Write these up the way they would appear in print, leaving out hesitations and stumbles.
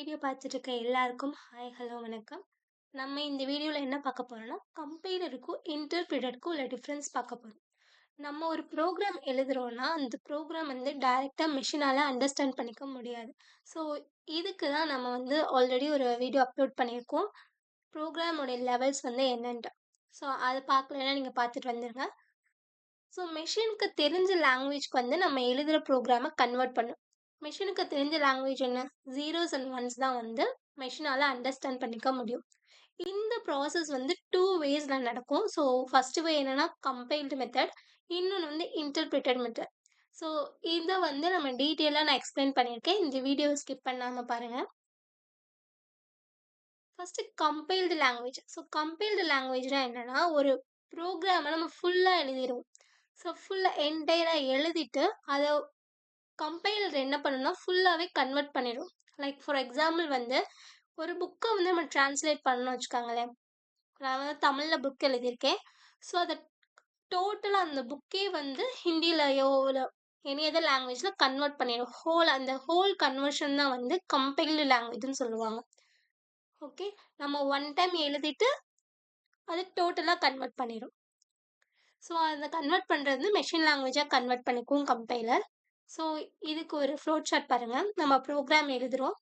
Video பார்த்துட்டு இருக்க எல்லாருக்கும் ஹாய் ஹலோ வணக்கம். நம்ம இந்த வீடியோவில் என்ன பார்க்க போறோம்னா கம்பைலருக்கும் இன்டர்பிரிட்டருக்கும் உள்ள டிஃப்ரென்ஸ் பார்க்க போறோம். நம்ம ஒரு ப்ரோக்ராம் எழுதுறோம்னா அந்த ப்ரோக்ராம் வந்து டைரெக்டாக மிஷினால் அண்டர்ஸ்டாண்ட் பண்ணிக்க முடியாது. ஸோ இதுக்கு தான் நம்ம வந்து ஆல்ரெடி ஒரு வீடியோ அப்லோட் பண்ணியிருக்கோம். ப்ரோக்ராமோடைய லெவல்ஸ் வந்து என்னன்ட்டு. ஸோ அதை பார்க்கலன்னா நீங்கள் பார்த்துட்டு வந்துடுங்க. ஸோ மெஷினுக்கு தெரிஞ்ச லாங்குவேஜ்க்கு வந்து நம்ம எழுதுகிற ப்ரோக்ராமை கன்வெர்ட் பண்ணும். மெஷினுக்கு தெரிஞ்ச லாங்குவேஜ் என்ன? ஜீரோஸ் அண்ட் ஒன்ஸ் தான் வந்து மெஷினால் அண்டர்ஸ்டாண்ட் பண்ணிக்க முடியும். இந்த ப்ராசஸ் வந்து 2 வேஸ்ல நடக்கும். ஸோ ஃபர்ஸ்ட் வே என்னன்னா கம்பைல்டு மெத்தட், இன்னொன்று வந்து இன்டர்பிரிட்டட் மெத்தட். ஸோ இதை வந்து நம்ம டீட்டெயிலாக நான் எக்ஸ்பிளைன் பண்ணியிருக்கேன். இந்த வீடியோ ஸ்கிப் பண்ணாமல் பாருங்கள். First compiled language. So compiled லாங்குவேஜ்னா என்னன்னா, ஒரு ப்ரோக்ராமை நம்ம ஃபுல்லாக எழுதிருவோம். ஸோ ஃபுல்லாக என்டையராக எழுதிட்டு அதை கம்பைலர் என்ன பண்ணும்னா ஃபுல்லாகவே கன்வெர்ட் பண்ணிடும். லைக் ஃபார் எக்ஸாம்பிள் வந்து ஒரு புக்கை வந்து நம்ம டிரான்ஸ்லேட் பண்ணணும்னு வச்சுக்கோங்களேன். நான் வந்து தமிழில் புக் எழுதியிருக்கேன். ஸோ அதை டோட்டலாக அந்த புக்கே வந்து ஹிந்திலயோ இல்லை எனி அதர் லாங்குவேஜில் கன்வெர்ட் பண்ணிடும். அந்த ஹோல் கன்வர்ஷன் தான் வந்து கம்பைல்டு லாங்குவேஜ்னு சொல்லுவாங்க. ஓகே, நம்ம ஒன் டைம் எழுதிட்டு அது டோட்டலாக கன்வெர்ட் பண்ணிடும். ஸோ அதை கன்வெர்ட் பண்ணுறது மெஷின் லாங்குவேஜாக கன்வெர்ட் பண்ணிக்கும் கம்பைலர். ஸோ இதுக்கு ஒரு ஃப்ளோட் சார்ட் பாருங்கள். நம்ம ப்ரோக்ராம் எழுதுகிறோம்.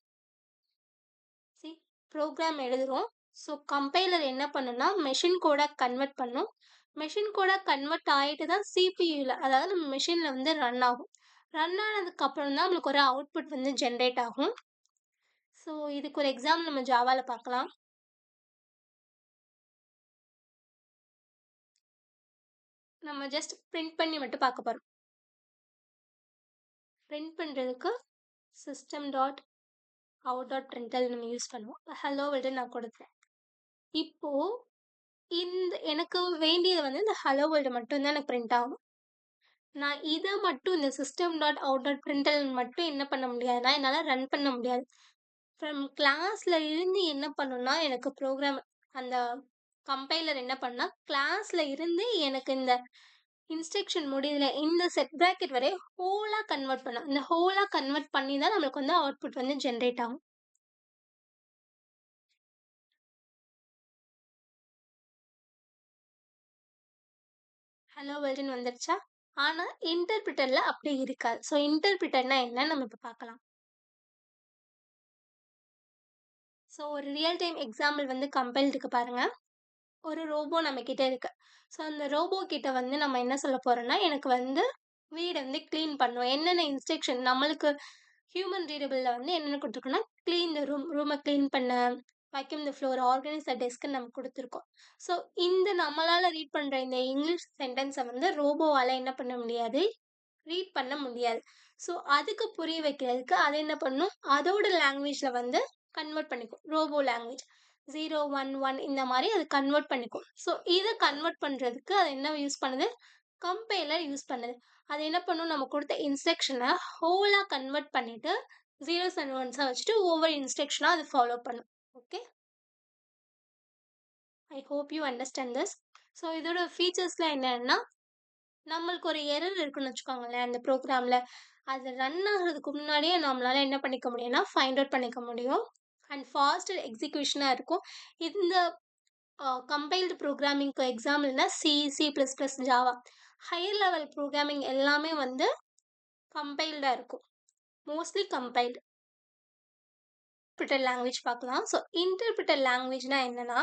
ப்ரோக்ராம் எழுதுகிறோம். ஸோ கம்பைலர் என்ன பண்ணுன்னா மெஷின் கோடாக கன்வெர்ட் பண்ணும். மெஷின் கோடாக கன்வெர்ட் ஆகிட்டு தான் சிபியூவில், அதாவது நம்ம மெஷினில் வந்து ரன் ஆகும். ரன் ஆனதுக்கப்புறம் தான் நம்மளுக்கு ஒரு அவுட்புட் வந்து ஜென்ரேட் ஆகும். ஸோ இதுக்கு ஒரு எக்ஸாம்பிள் நம்ம ஜாவாவில் பார்க்கலாம். நம்ம ஜஸ்ட் பிரிண்ட் பண்ணி மட்டும் பார்க்க போகிறோம். பிரிண்ட் பண்ணுறதுக்கு system.out.println நம்ம யூஸ் பண்ணுவோம். ஹலோ வேர்ல்டு நான் கொடுத்தேன். இப்போது எனக்கு வேண்டியது வந்து இந்த ஹலோ வேர்ல்டு மட்டும் தான் எனக்கு பிரிண்ட் ஆகும். நான் இதை மட்டும் இந்த system.out.println மட்டும் என்ன பண்ண முடியாதுன்னா என்னால் ரன் பண்ண முடியாது. ஃப்ரம் கிளாஸில் இருந்து என்ன பண்ணுன்னா எனக்கு ப்ரோக்ராம் அந்த கம்பைலர் என்ன பண்ணா கிளாஸில் இருந்து எனக்கு இந்த இன்ஸ்ட்ரக்ஷன் முடியல இந்த செட் ப்ராக்கெட் வரை ஹோலாக கன்வெர்ட் பண்ணும். இந்த ஹோலாக கன்வெர்ட் பண்ணி தான் நம்மளுக்கு வந்து அவுட்புட் வந்து ஜென்ரேட் ஆகும். ஹலோ வேர்ல்டுன்னு வந்துருச்சா? ஆனால் இன்டர்பிரிட்டரில் அப்படி இருக்காது. ஸோ இன்டர்பிரிட்டர்னா என்னன்னு நம்ம இப்போ பார்க்கலாம். ஸோ ஒரு ரியல் டைம் எக்ஸாம்பிள் வந்து கம்பைல்டுக்கு பாருங்கள். ஒரு ரோபோ நம்மக்கிட்ட இருக்கு. ஸோ அந்த ரோபோ கிட்ட வந்து நம்ம என்ன சொல்ல போறோம்னா, எனக்கு வந்து வீட வந்து கிளீன் பண்ணணும். என்னென்ன இன்ஸ்ட்ரக்ஷன் நம்மளுக்கு ஹியூமன் ரீடபிள்ல வந்து என்னென்ன குடுத்துருக்கோம்னா, கிளீன் த ரூம கிளீன் பண்ண, vacuum the floor, organise the டெஸ்க்ன்னு நம்ம குடுத்துருக்கோம். ஸோ இந்த நம்மளால ரீட் பண்ற இந்த இங்கிலீஷ் சென்டென்ஸ வந்து ரோபோவால என்ன பண்ண முடியாது, ரீட் பண்ண முடியாது. ஸோ அதுக்கு புரிய வைக்கிறதுக்கு அது என்ன பண்ணும், அதோட லாங்குவேஜ்ல வந்து கன்வெர்ட் பண்ணிக்கும். ரோபோ லாங்குவேஜ் 0, 1, 1 இந்த மாரி அது கன்வெர்ட் பண்ணிக்கும். ஸோ இத கன்வெர்ட் பண்றதுக்கு அது என்ன யூஸ் பண்ணுது, கம்பைலர் யூஸ் பண்ணுது. அது என்ன பண்ணும், நம்ம குடுத்த இன்ஸ்ட்ரக்ஷன ஹோலா கன்வெர்ட் பண்ணிட்டு, ஜீரோஸ் அண்ட் ஒன்ஸா வச்சுட்டு ஒவ்வொரு இன்ஸ்ட்ரக்ஷனா அது ஃபாலோ பண்ணும். Okay. I hope you understand this. So இதோட ஃபீச்சர்ஸ்லாம் என்னன்னா, நம்மளுக்கு ஒரு எரர் இருக்குன்னு வச்சுக்கோங்களேன் அந்த ப்ரோக்ராம்ல. அது ரன் ஆகுறதுக்கு முன்னாடியே நம்மளால என்ன பண்ணிக்க முடியும்னா, ஃபைண்ட் அவுட் பண்ணிக்க முடியும். அண்ட் ஃபாஸ்ட் எக்ஸிக்யூஷனா இருக்கும். இந்த கம்பைல்டு ப்ரோக்ராமிங்க்கு எக்ஸாம்பிள்னா C, C plus plus, Java. Higher level programming எல்லாமே வந்து கம்பைல்டா இருக்கும். Mostly compiled. இன்டர்பிரிட்டர் லாங்குவேஜ் பார்க்கலாம். ஸோ இன்டர்பிரிட்டர் லாங்குவேஜ்னா என்னன்னா,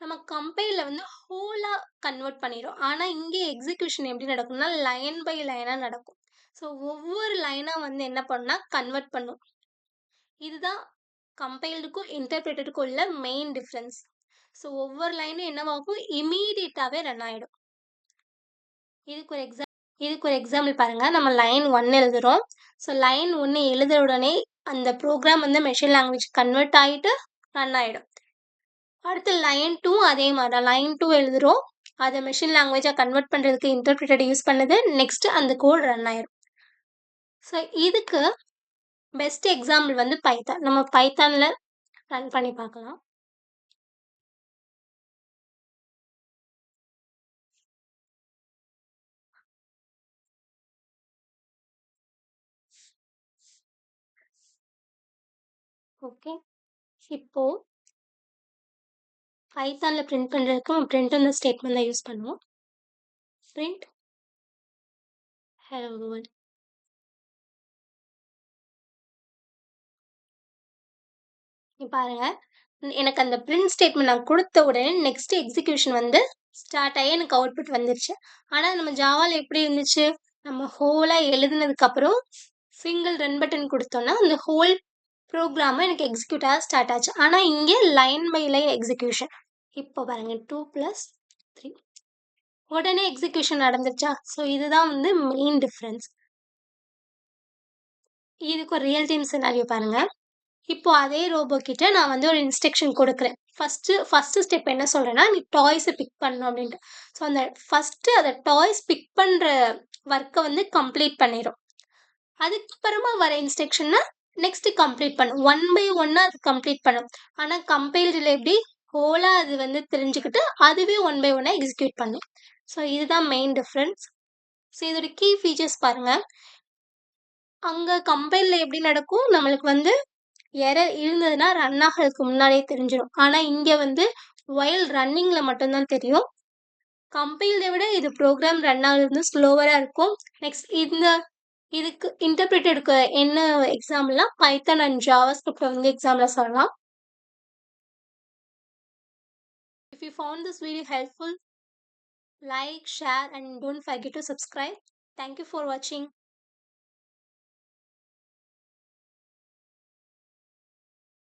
நம்ம கம்பைல்ல வந்து ஹோலா கன்வெர்ட் பண்ணிரும். ஆனா இங்கே எக்ஸிக்யூஷன் எப்படி நடக்கும்னா, லைன் பை லைனா நடக்கும். ஸோ ஒவ்வொரு லைனா வந்து என்ன பண்ணும்னா கன்வெர்ட் பண்ணும். இதுதான் கம்பைல்டுக்கும் இன்டர்பிரிட்டருக்கும் உள்ள மெயின் டிஃபரன்ஸ். ஸோ ஒவ்வொரு லைனும் என்னவாகும், இம்மீடியட்டாவே ரன் ஆயிடும். இதுக்கு ஒரு எக்ஸாம்பிள் பாருங்க. நம்ம லைன் 1 எழுதுறோம். ஸோ லைன் 1 எழுதுற உடனே அந்த ப்ரோக்ராம் வந்து மெஷின் லாங்குவேஜ் கன்வெர்ட் ஆயிட்டு ரன் ஆயிடும். அடுத்து லைன் 2 அதே மாதிரி தான். லைன் 2 எழுதுறோம். அதை மெஷின் லாங்குவேஜா கன்வெர்ட் பண்றதுக்கு இன்டர்பிரிட்டர் யூஸ் பண்ணுது. நெக்ஸ்ட் அந்த கோட் ரன் ஆயிரும். ஸோ இதுக்கு பெஸ்ட் எக்ஸாம்பிள் வந்து பைத்தான். நம்ம பைத்தான்ல ரன் பண்ணி பார்க்கலாம். ஓகே. இப்போ பைத்தான்ல பிரிண்ட் பண்றதுக்கு நம்ம பிரிண்ட்ன்ற ஸ்டேட்மெண்ட் தான் யூஸ் பண்ணுவோம். Print hello world. இங்க பாருங்க. எனக்கு அந்த பிரிண்ட் ஸ்டேட்மெண்ட் நான் குடுத்த உடனே நெக்ஸ்ட் எக்ஸிகியூஷன் வந்து ஸ்டார்ட் ஆயி எனக்கு அவுட்புட் வந்துருச்சு. ஆனா நம்ம ஜாவால எப்படி இருந்துச்சு? நம்ம ஹோலா எழுதுனதுக்கு அப்புறம் சிங்கிள் ரன் பட்டன் குடுத்தோம்னா, அந்த ஹோல் ப்ரோகிராம் எனக்கு எக்ஸிக்யூட் ஆக ஸ்டார்ட் ஆச்சு. ஆனா இங்க லைன் பை லைன் எக்ஸிகியூஷன். இப்போ பாருங்க 2 + 3 உடனே எக்ஸிகியூஷன் நடந்துருச்சா? ஸோ இதுதான் வந்து மெயின் டிஃபரன்ஸ். இதுக்கு ஒரு ரியல் டைம் சினாரியோ பாருங்க. இப்போ அதே ரோபோ கிட்ட நான் வந்து ஒரு இன்ஸ்ட்ரக்ஷன் குடுக்குறேன். ஃபர்ஸ்ட்டு ஸ்டெப் என்ன சொல்றேன்னா, "நீ டாய்ஸ பிக் பண்ணணும்" அப்படின்ட்டு. ஸோ அந்த ஃபர்ஸ்ட்டு அத டாய்ஸ் பிக் பண்ற ஒர்க்க வந்து கம்ப்ளீட் பண்ணிரும். அதுக்கப்புறமா வர இன்ஸ்ட்ரக்ஷன நெக்ஸ்ட் கம்ப்ளீட் பண்ணும். ஒன் பை ஒன்னா அது கம்ப்ளீட் பண்ணும். ஆனா கம்பைல்டுல எப்படி ஹோலா அது வந்து தெரிஞ்சுக்கிட்டு, அதுவே ஒன் பை ஒன்னா எக்ஸிக்யூட் பண்ணும். ஸோ இதுதான் மெயின் டிஃபரன்ஸ். ஸோ இதோட கீ ஃபீச்சர்ஸ் பாருங்க. அங்க கம்பைல்ல எப்படி நடக்கும், நம்மளுக்கு வந்து எரர் இருந்ததுன்னா ரன் ஆகுறதுக்கு முன்னாடியே தெரிஞ்சிரும். ஆனா இங்க வந்து வைல் ரன்னிங்ல மட்டும் தான் தெரியும். கம்பைல்ட விட இது ப்ரோகிராம் ரன் ஆகுறது வந்து ஸ்லோவரா இருக்கும். நெக்ஸ்ட் இதுக்கு இன்டர்பிரிட்டடுக்கு என்ன எக்ஸாம்பிள்னா பைத்தான் அண்ட் ஜாவாஸ்கிரிப்ட் வந்து எக்ஸாம்பிளா சொல்லலாம். If you found this video helpful, like, share and don't forget to subscribe. Thank you for watching.